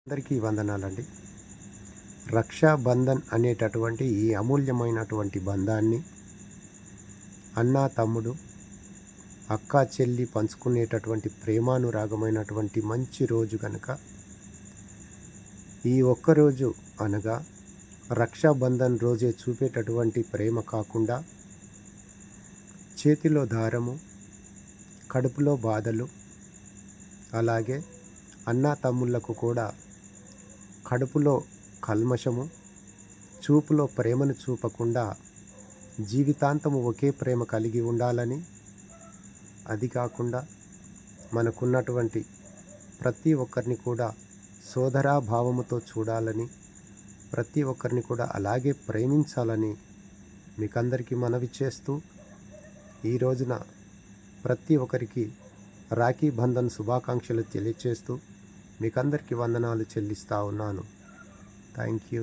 అందరికీ వందనాలండి. రక్షాబంధన్ అనేటటువంటి ఈ అమూల్యమైనటువంటి బంధాన్ని అన్నా తమ్ముడు, అక్కా చెల్లి పంచుకునేటటువంటి ప్రేమానురాగమైనటువంటి మంచి రోజు గనుక ఈ ఒక్కరోజు అనగా రక్షాబంధన్ రోజే చూపేటటువంటి ప్రేమ కాకుండా చేతిలో దారము, కడుపులో బాధలు, అలాగే అన్నా తమ్ముళ్లకు కూడా కడుపులో కల్మషము, చూపులో ప్రేమను చూపకుండా జీవితాంతము ఒకే ప్రేమ కలిగి ఉండాలని, అది కాకుండా మనకున్నటువంటి ప్రతి ఒక్కరిని కూడా సోదరాభావముతో చూడాలని, ప్రతి ఒక్కరిని కూడా అలాగే ప్రేమించాలని మీకందరికీ మనవి చేస్తూ, ఈ రోజున ప్రతి ఒక్కరికి రాఖీ బంధన్ శుభాకాంక్షలు తెలియచేస్తూ మీకందరికీ వందనాలు చెల్లిస్తా ఉన్నాను. Thank you.